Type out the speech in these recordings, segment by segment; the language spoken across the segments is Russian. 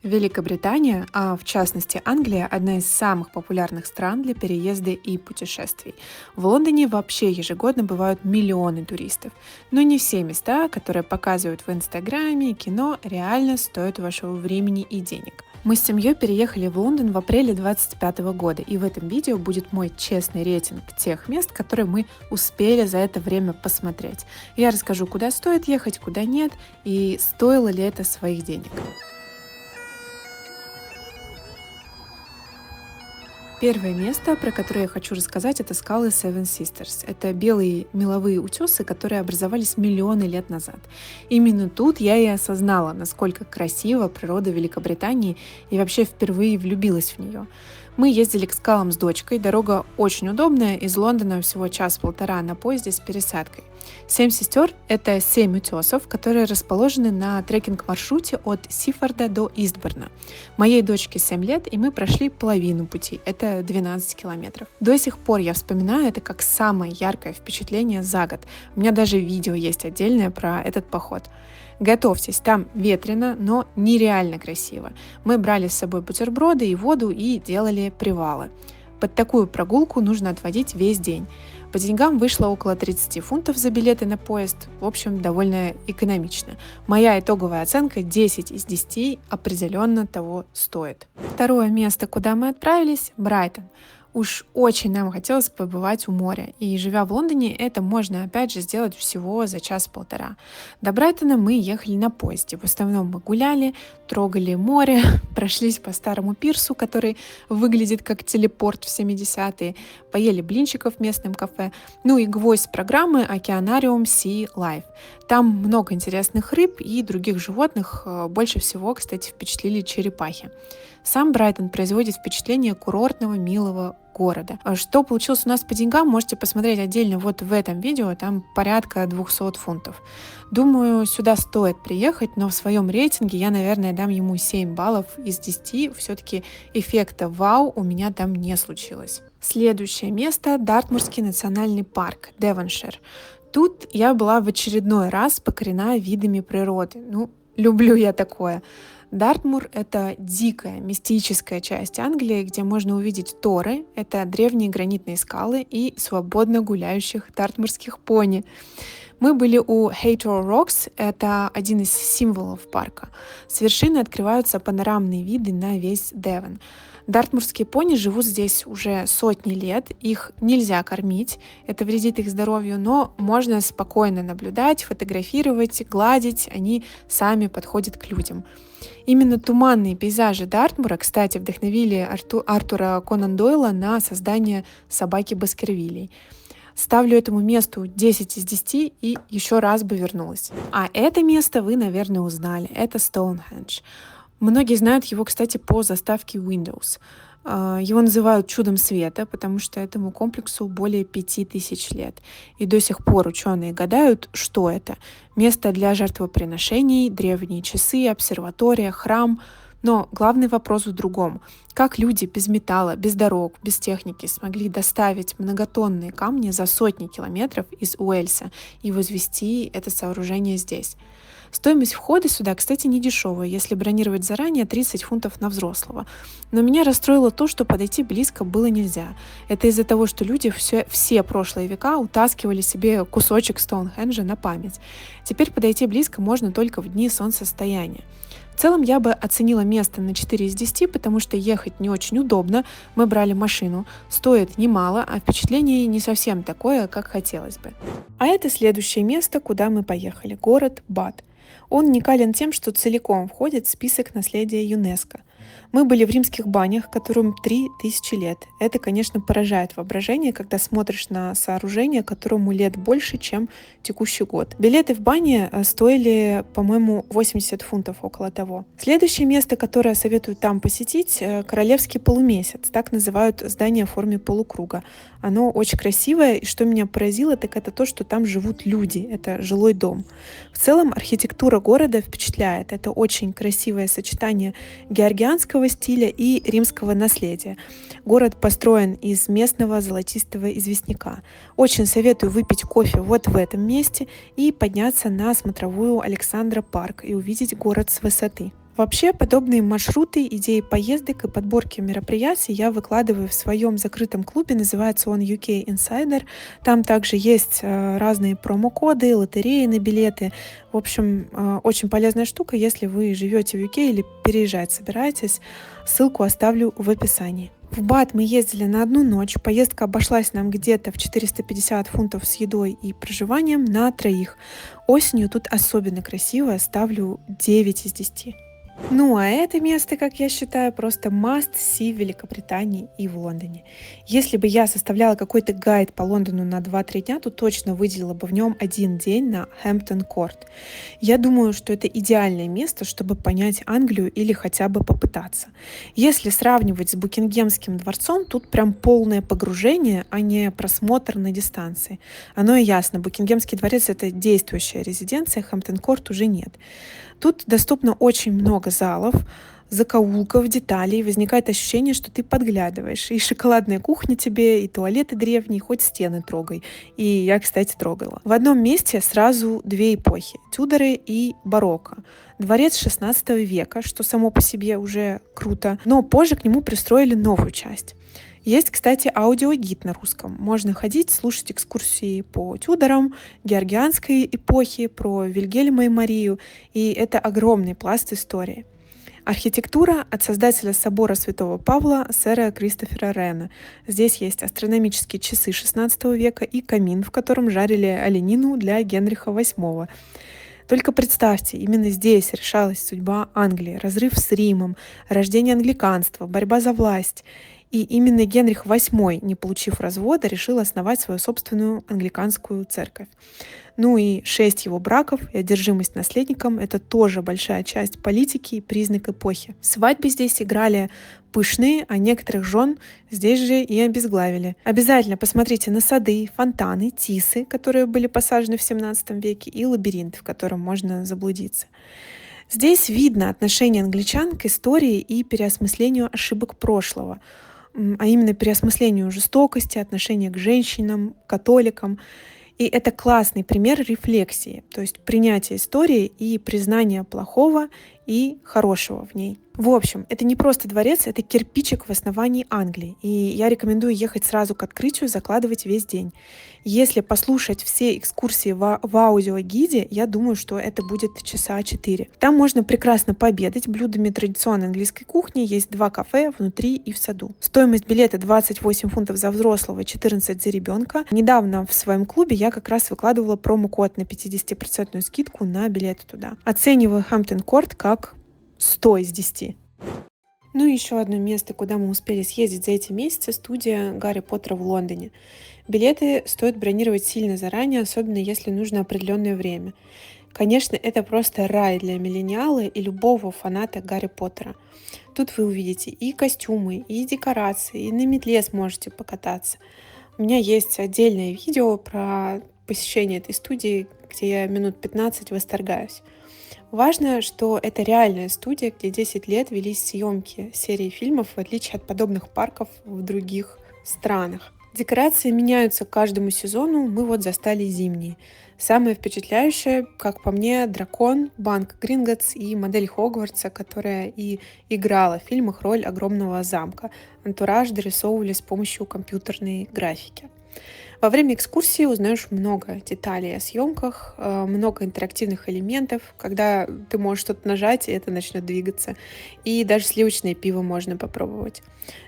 Великобритания, а в частности Англия, одна из самых популярных стран для переезда и путешествий. В Лондоне вообще ежегодно бывают миллионы туристов. Но не все места, которые показывают в Инстаграме и кино, реально стоят вашего времени и денег. Мы с семьей переехали в Лондон в апреле 2025 года, и в этом видео будет мой честный рейтинг тех мест, которые мы успели за это время посмотреть. Я расскажу, куда стоит ехать, куда нет, и стоило ли это своих денег. Первое место, про которое я хочу рассказать, это скалы Seven Sisters. Это белые меловые утесы, которые образовались миллионы лет назад. Именно тут я и осознала, насколько красива природа Великобритании, и вообще впервые влюбилась в нее. Мы ездили к скалам с дочкой, дорога очень удобная, из Лондона всего час-полтора на поезде с пересадкой. Семь сестер — это 7 утесов, которые расположены на трекинг-маршруте от Сифорда до Истборна. Моей дочке 7 лет, и мы прошли половину пути, это 12 километров. До сих пор я вспоминаю это как самое яркое впечатление за год. У меня даже видео есть отдельное про этот поход. Готовьтесь, там ветрено, но нереально красиво. Мы брали с собой бутерброды и воду и делали привалы. Под такую прогулку нужно отводить весь день. По деньгам вышло около 30 фунтов за билеты на поезд. В общем, довольно экономично. Моя итоговая оценка 10 из 10 определенно того стоит. Второе место, куда мы отправились — Брайтон. Уж очень нам хотелось побывать у моря, и живя в Лондоне, это можно опять же сделать всего за час-полтора. До Брайтона мы ехали на поезде. В основном мы гуляли, трогали море, прошлись по старому пирсу, который выглядит как телепорт в 70-е, поели блинчиков в местном кафе. Ну и гвоздь программы — Океанариум Sea Life. Там много интересных рыб и других животных. Больше всего, кстати, впечатлили черепахи. Сам Брайтон производит впечатление курортного, милого города. Что получилось у нас по деньгам, можете посмотреть отдельно вот в этом видео, там порядка 200 фунтов. Думаю, сюда стоит приехать, но в своем рейтинге я, наверное, дам ему 7 баллов из 10. Все-таки эффекта вау у меня там не случилось. Следующее место — Дартмурский национальный парк, Девоншир. Тут я была в очередной раз покорена видами природы. Люблю я такое. Дартмур — это дикая, мистическая часть Англии, где можно увидеть торы, это древние гранитные скалы, и свободно гуляющих дартмурских пони. Мы были у Haytor Rocks, это один из символов парка. С вершины открываются панорамные виды на весь Девон. Дартмурские пони живут здесь уже сотни лет, их нельзя кормить, это вредит их здоровью, но можно спокойно наблюдать, фотографировать, гладить, они сами подходят к людям. Именно туманные пейзажи Дартмура, кстати, вдохновили Артура Конан Дойла на создание «Собаки Баскервилей». Ставлю этому месту 10 из 10 и еще раз бы вернулась. А это место вы, наверное, узнали. Это Стоунхендж. Многие знают его, кстати, по заставке Windows. Его называют чудом света, потому что этому комплексу более 5000 лет. И до сих пор ученые гадают, что это. Место для жертвоприношений, древние часы, обсерватория, храм. Но главный вопрос в другом. Как люди без металла, без дорог, без техники смогли доставить многотонные камни за сотни километров из Уэльса и возвести это сооружение здесь? Стоимость входа сюда, кстати, не дешевая, если бронировать заранее 30 фунтов на взрослого. Но меня расстроило то, что подойти близко было нельзя. Это из-за того, что люди все прошлые века утаскивали себе кусочек Стоунхенджа на память. Теперь подойти близко можно только в дни солнцестояния. В целом я бы оценила место на 4 из 10, потому что ехать не очень удобно, мы брали машину, стоит немало, а впечатление не совсем такое, как хотелось бы. А это следующее место, куда мы поехали, город Бат. Он уникален тем, что целиком входит в список наследия ЮНЕСКО. Мы были в римских банях, которым 3000 лет. Это, конечно, поражает воображение, когда смотришь на сооружение, которому лет больше, чем текущий год. Билеты в бане стоили, по-моему, 80 фунтов, около того. Следующее место, которое советую там посетить, Королевский полумесяц. Так называют здание в форме полукруга. Оно очень красивое, и что меня поразило, так это то, что там живут люди. Это жилой дом. В целом архитектура города впечатляет. Это очень красивое сочетание георгианского стиля и римского наследия. Город построен из местного золотистого известняка. Очень советую выпить кофе вот в этом месте и подняться на смотровую Александра Парк и увидеть город с высоты. Вообще, подобные маршруты, идеи поездок и подборки мероприятий я выкладываю в своем закрытом клубе, называется он UK Insider. Там также есть разные промокоды, лотереи на билеты. В общем, очень полезная штука, если вы живете в UK или переезжать собираетесь. Ссылку оставлю в описании. В Бат мы ездили на одну ночь. Поездка обошлась нам где-то в 450 фунтов с едой и проживанием на троих. Осенью тут особенно красиво, ставлю 9 из 10. Ну, а это место, как я считаю, просто must-see в Великобритании и в Лондоне. Если бы я составляла какой-то гайд по Лондону на 2-3 дня, то точно выделила бы в нем один день на Хэмптон-Корт. Я думаю, что это идеальное место, чтобы понять Англию или хотя бы попытаться. Если сравнивать с Букингемским дворцом, тут прям полное погружение, а не просмотр на дистанции. Оно и ясно, Букингемский дворец — это действующая резиденция, Хэмптон-Корт уже нет. Тут доступно очень много залов, закоулков, деталей. Возникает ощущение, что ты подглядываешь. И шоколадная кухня тебе, и туалеты древние, хоть стены трогай. И я, кстати, трогала. В одном месте сразу две эпохи — Тюдоры и барокко. Дворец 16 века, что само по себе уже круто, но позже к нему пристроили новую часть. Есть, кстати, аудиогид на русском. Можно ходить, слушать экскурсии по Тюдорам, георгианской эпохи, про Вильгельма и Марию, и это огромный пласт истории. Архитектура от создателя собора Святого Павла, сэра Кристофера Рена. Здесь есть астрономические часы XVI века и камин, в котором жарили оленину для Генриха VIII. Только представьте, именно здесь решалась судьба Англии, разрыв с Римом, рождение англиканства, борьба за власть. И именно Генрих VIII, не получив развода, решил основать свою собственную англиканскую церковь. Ну и 6 его браков и одержимость наследником — это тоже большая часть политики и признак эпохи. Свадьбы здесь играли пышные, а некоторых жен здесь же и обезглавили. Обязательно посмотрите на сады, фонтаны, тисы, которые были посажены в 17 веке, и лабиринт, в котором можно заблудиться. Здесь видно отношение англичан к истории и переосмыслению ошибок прошлого, а именно переосмыслению жестокости, отношения к женщинам, католикам. И это классный пример рефлексии, то есть принятия истории и признания плохого и хорошего в ней. В общем, это не просто дворец, это кирпичик в основании Англии. И я рекомендую ехать сразу к открытию, закладывать весь день. Если послушать все экскурсии в аудиогиде, я думаю, что это будет часа 4. Там можно прекрасно пообедать блюдами традиционной английской кухни. Есть 2 кафе внутри и в саду. Стоимость билета 28 фунтов за взрослого, 14 за ребенка. Недавно в своем клубе я как раз выкладывала промокод на 50% скидку на билеты туда. Оцениваю Хэмптон-Корт как 100 из 10. Ну и еще одно место, куда мы успели съездить за эти месяцы — студия Гарри Поттера в Лондоне. Билеты стоит бронировать сильно заранее, особенно если нужно определенное время. Конечно, это просто рай для миллениала и любого фаната Гарри Поттера. Тут вы увидите и костюмы, и декорации, и на метле сможете покататься. У меня есть отдельное видео про посещение этой студии, где я минут 15 восторгаюсь. Важно, что это реальная студия, где 10 лет велись съемки серии фильмов, в отличие от подобных парков в других странах. Декорации меняются к каждому сезону, мы вот застали зимние. Самое впечатляющее, как по мне, дракон, банк Гринготts и модель Хогвартса, которая и играла в фильмах роль огромного замка. Антураж дорисовывали с помощью компьютерной графики. Во время экскурсии узнаешь много деталей о съемках, много интерактивных элементов, когда ты можешь что-то нажать, и это начнет двигаться. И даже сливочное пиво можно попробовать.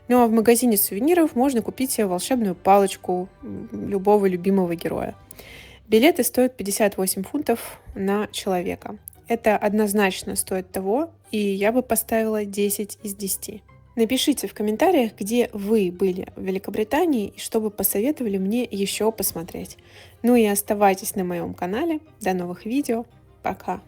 Ну а в магазине сувениров можно купить себе волшебную палочку любого любимого героя. Билеты стоят 58 фунтов на человека. Это однозначно стоит того, и я бы поставила 10 из 10. Напишите в комментариях, где вы были в Великобритании и что бы посоветовали мне еще посмотреть. Ну и оставайтесь на моем канале. До новых видео. Пока!